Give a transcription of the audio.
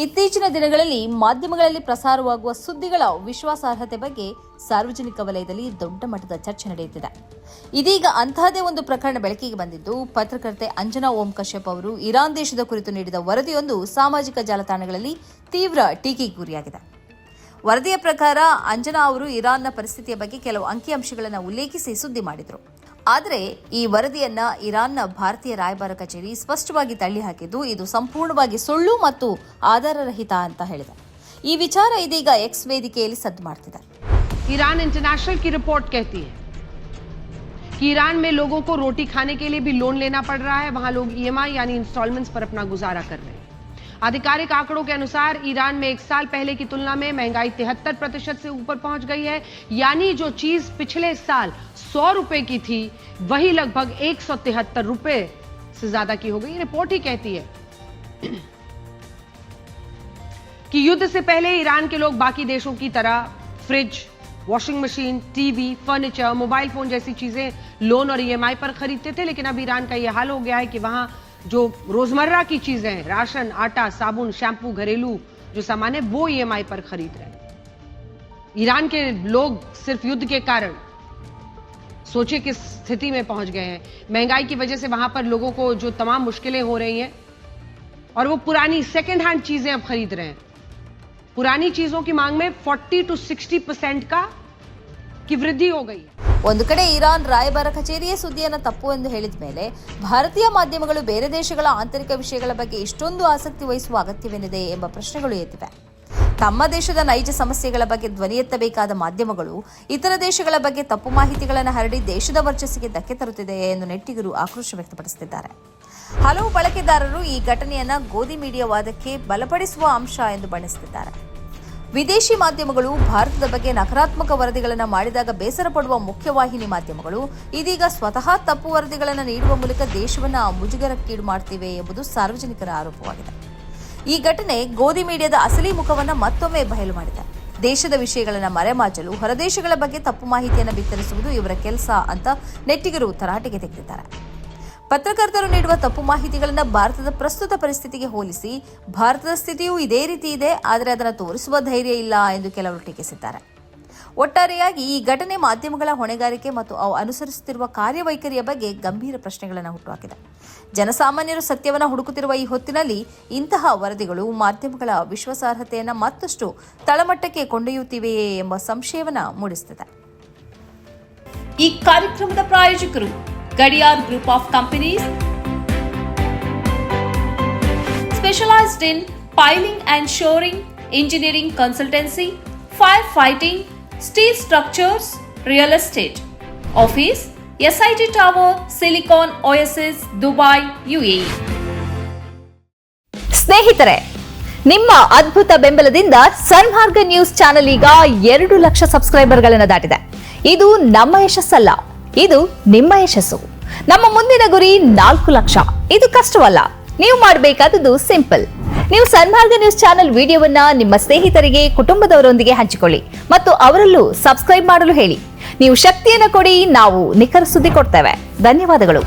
ಇತ್ತೀಚಿನ ದಿನಗಳಲ್ಲಿ ಮಾಧ್ಯಮಗಳಲ್ಲಿ ಪ್ರಸಾರವಾಗುವ ಸುದ್ದಿಗಳ ವಿಶ್ವಾಸಾರ್ಹತೆ ಬಗ್ಗೆ ಸಾರ್ವಜನಿಕ ವಲಯದಲ್ಲಿ ದೊಡ್ಡ ಮಟ್ಟದ ಚರ್ಚೆ ನಡೆಯುತ್ತಿದೆ. ಇದೀಗ ಅಂತಹದೇ ಒಂದು ಪ್ರಕರಣ ಬೆಳಕಿಗೆ ಬಂದಿದ್ದು, ಪತ್ರಕರ್ತೆ ಅಂಜನಾ ಓಂ ಕಶ್ಯಪ್ ಅವರು ಇರಾನ್ ದೇಶದ ಕುರಿತು ನೀಡಿದ ವರದಿಯೊಂದು ಸಾಮಾಜಿಕ ಜಾಲತಾಣಗಳಲ್ಲಿ ತೀವ್ರ ಟೀಕೆಗೆ ಗುರಿಯಾಗಿದೆ. ವರದಿಯ ಪ್ರಕಾರ ಅಂಜನಾ ಅವರು ಇರಾನ್ನ ಪರಿಸ್ಥಿತಿಯ ಬಗ್ಗೆ ಕೆಲವು ಅಂಕಿಅಂಶಗಳನ್ನು ಉಲ್ಲೇಖಿಸಿ ಸುದ್ದಿ ಮಾಡಿದರು. ಆದರೆ ಈ ವರದಿಯನ್ನ ಇರಾನ್ನ ಭಾರತೀಯ ರಾಯಭಾರ ಕಚೇರಿ ಸ್ಪಷ್ಟವಾಗಿ ತಳ್ಳಿಹಾಕಿದ್ದು, ಇದು ಸಂಪೂರ್ಣವಾಗಿ ಸುಳ್ಳು ಮತ್ತು ಆಧಾರರಹಿತ ಅಂತ ಹೇಳಿದೆ. ಈ ವಿಚಾರ ಇದೀಗ ಎಕ್ಸ್ ವೇದಿಕೆಯಲ್ಲಿ ಸದ್ದು ಮಾಡ್ತಿದೆ. ईरान इंटरनेशनल की रिपोर्ट कहती है कि ईरान में लोगों को रोटी खाने के लिए भी लोन लेना पड़ रहा है. वहां लोग ईएमआई यानी इंस्टॉलमेंट्स पर अपना गुजारा कर रहे हैं. आधिकारिक आंकड़ों के अनुसार ईरान में एक साल पहले की तुलना में महंगाई 73% से ऊपर पहुंच गई है. यानी जो चीज पिछले साल 100 रुपए की थी, वही लगभग 173 रुपए से ज्यादा की हो गई. रिपोर्ट ही कहती है कि युद्ध से पहले ईरान के लोग बाकी देशों की तरह fridge, washing machine, TV, furniture, mobile phone जैसी चीजें लोन और ईएमआई पर खरीदते थे. लेकिन अब ईरान का यह हाल हो गया है कि वहां जो रोजमर्रा की चीजें हैं, राशन, आटा, साबुन, शैम्पू, घरेलू जो सामान है, वो ईएमआई पर खरीद रहे हैं. ईरान के लोग सिर्फ युद्ध के कारण सोचे किस स्थिति में पहुंच गए हैं. महंगाई की वजह से वहां पर लोगों को जो तमाम मुश्किलें हो रही हैं और वो पुरानी सेकेंड हैंड चीजें अब खरीद रहे हैं. पुरानी चीजों की मांग में 40 to 60% की वृद्धि हो गई है. ಒಂದು ಕಡೆ ಇರಾನ್ ರಾಯಭಾರ ಕಚೇರಿಯೇ ಸುದ್ದಿಯನ್ನು ತಪ್ಪು ಎಂದು ಹೇಳಿದ ಮೇಲೆ, ಭಾರತೀಯ ಮಾಧ್ಯಮಗಳು ಬೇರೆ ದೇಶಗಳ ಆಂತರಿಕ ವಿಷಯಗಳ ಬಗ್ಗೆ ಇಷ್ಟೊಂದು ಆಸಕ್ತಿ ವಹಿಸುವ ಅಗತ್ಯವೇನಿದೆ ಎಂಬ ಪ್ರಶ್ನೆಗಳು ಎದ್ದಿವೆ. ತಮ್ಮ ದೇಶದ ನೈಜ ಸಮಸ್ಯೆಗಳ ಬಗ್ಗೆ ಧ್ವನಿ ಎತ್ತಬೇಕಾದ ಮಾಧ್ಯಮಗಳು ಇತರ ದೇಶಗಳ ಬಗ್ಗೆ ತಪ್ಪು ಮಾಹಿತಿಗಳನ್ನು ಹರಡಿ ದೇಶದ ವರ್ಚಸ್ಸಿಗೆ ಧಕ್ಕೆ ತರುತ್ತಿದೆ ಎಂದು ನೆಟ್ಟಿಗರು ಆಕ್ರೋಶ ವ್ಯಕ್ತಪಡಿಸುತ್ತಿದ್ದಾರೆ. ಹಲವು ಬಳಕೆದಾರರು ಈ ಘಟನೆಯನ್ನ ಗೋಧಿ ಮೀಡಿಯಾ ವಾದಕ್ಕೆ ಬಲಪಡಿಸುವ ಅಂಶ ಎಂದು ಬಣ್ಣಿಸುತ್ತಿದ್ದಾರೆ. ವಿದೇಶಿ ಮಾಧ್ಯಮಗಳು ಭಾರತದ ಬಗ್ಗೆ ನಕಾರಾತ್ಮಕ ವರದಿಗಳನ್ನು ಮಾಡಿದಾಗ ಬೇಸರ ಪಡುವ ಮುಖ್ಯವಾಹಿನಿ ಮಾಧ್ಯಮಗಳು ಇದೀಗ ಸ್ವತಃ ತಪ್ಪು ವರದಿಗಳನ್ನು ನೀಡುವ ಮೂಲಕ ದೇಶವನ್ನು ಮುಜುಗರಕ್ಕೀಡು ಮಾಡ್ತಿವೆ ಎಂಬುದು ಸಾರ್ವಜನಿಕರ ಆರೋಪವಾಗಿದೆ. ಈ ಘಟನೆ ಗೋಧಿ ಮೀಡಿಯಾದ ಅಸಲಿ ಮುಖವನ್ನು ಮತ್ತೊಮ್ಮೆ ಬಯಲು ಮಾಡಿದೆ. ದೇಶದ ವಿಷಯಗಳನ್ನು ಮರೆಮಾಚಲು ಹೊರದೇಶಗಳ ಬಗ್ಗೆ ತಪ್ಪು ಮಾಹಿತಿಯನ್ನು ಬಿತ್ತರಿಸುವುದು ಇವರ ಕೆಲಸ ಅಂತ ನೆಟ್ಟಿಗರು ತರಾಟೆಗೆ ತೆಗೆದಿದ್ದಾರೆ. ಪತ್ರಕರ್ತರು ನೀಡುವ ತಪ್ಪು ಮಾಹಿತಿಗಳನ್ನು ಭಾರತದ ಪ್ರಸ್ತುತ ಪರಿಸ್ಥಿತಿಗೆ ಹೋಲಿಸಿ, ಭಾರತದ ಸ್ಥಿತಿಯೂ ಇದೇ ರೀತಿ ಇದೆ, ಆದರೆ ಅದನ್ನು ತೋರಿಸುವ ಧೈರ್ಯ ಇಲ್ಲ ಎಂದು ಕೆಲವರು ಟೀಕಿಸಿದ್ದಾರೆ. ಒಟ್ಟಾರೆಯಾಗಿ ಈ ಘಟನೆ ಮಾಧ್ಯಮಗಳ ಹೊಣೆಗಾರಿಕೆ ಮತ್ತು ಅವು ಅನುಸರಿಸುತ್ತಿರುವ ಕಾರ್ಯವೈಖರಿಯ ಬಗ್ಗೆ ಗಂಭೀರ ಪ್ರಶ್ನೆಗಳನ್ನು ಹುಟ್ಟುಹಾಕಿದೆ. ಜನಸಾಮಾನ್ಯರು ಸತ್ಯವನ್ನು ಹುಡುಕುತ್ತಿರುವ ಈ ಹೊತ್ತಿನಲ್ಲಿ ಇಂತಹ ವರದಿಗಳು ಮಾಧ್ಯಮಗಳ ವಿಶ್ವಾಸಾರ್ಹತೆಯನ್ನು ಮತ್ತಷ್ಟು ತಳಮಟ್ಟಕ್ಕೆ ಕೊಂಡೊಯ್ಯುತ್ತಿವೆಯೇ ಎಂಬ ಸಂಶಯವನ್ನು ಮೂಡಿಸುತ್ತಿದೆ. ಈ ಕಾರ್ಯಕ್ರಮದ ಪ್ರಾಯೋಜಕರು Gadiyar group of companies, specialized in piling and shoring, engineering consultancy, fire fighting, steel structures, real estate. Office, SIT Tower, Silicon Oasis, Dubai, UAE. ಸ್ನೇಹಿತರೆ, ನಿಮ್ಮ ಅದ್ಭುತ ಬೆಂಬಲದಿಂದ ಸನ್ಮಾರ್ಗ ನ್ಯೂಸ್ ಚಾನೆಲ್ ಈಗ 2 ಲಕ್ಷ ಸಬ್ಸ್ಕ್ರೈಬರ್ಗಳನ್ನು ದಾಟಿದೆ. ಇದು ನಮ್ಮ ಯಶಸ್ಸಲ್ಲ, ಇದು ನಿಮ್ಮ ಯಶಸ್ಸು. ನಮ್ಮ ಮುಂದಿನ ಗುರಿ 4 ಲಕ್ಷ. ಇದು ಕಷ್ಟವಲ್ಲ. ನೀವು ಮಾಡಬೇಕಾದದ್ದು ಸಿಂಪಲ್. ನೀವು ಸನ್ಮಾರ್ಗ ನ್ಯೂಸ್ ಚಾನೆಲ್ ವಿಡಿಯೋವನ್ನ ನಿಮ್ಮ ಸ್ನೇಹಿತರಿಗೆ, ಕುಟುಂಬದವರೊಂದಿಗೆ ಹಂಚಿಕೊಳ್ಳಿ ಮತ್ತು ಅವರಲ್ಲೂ ಸಬ್ಸ್ಕ್ರೈಬ್ ಮಾಡಲು ಹೇಳಿ. ನೀವು ಶಕ್ತಿಯನ್ನು ಕೊಡಿ, ನಾವು ನಿಖರ ಸುದ್ದಿ ಕೊಡ್ತೇವೆ. ಧನ್ಯವಾದಗಳು.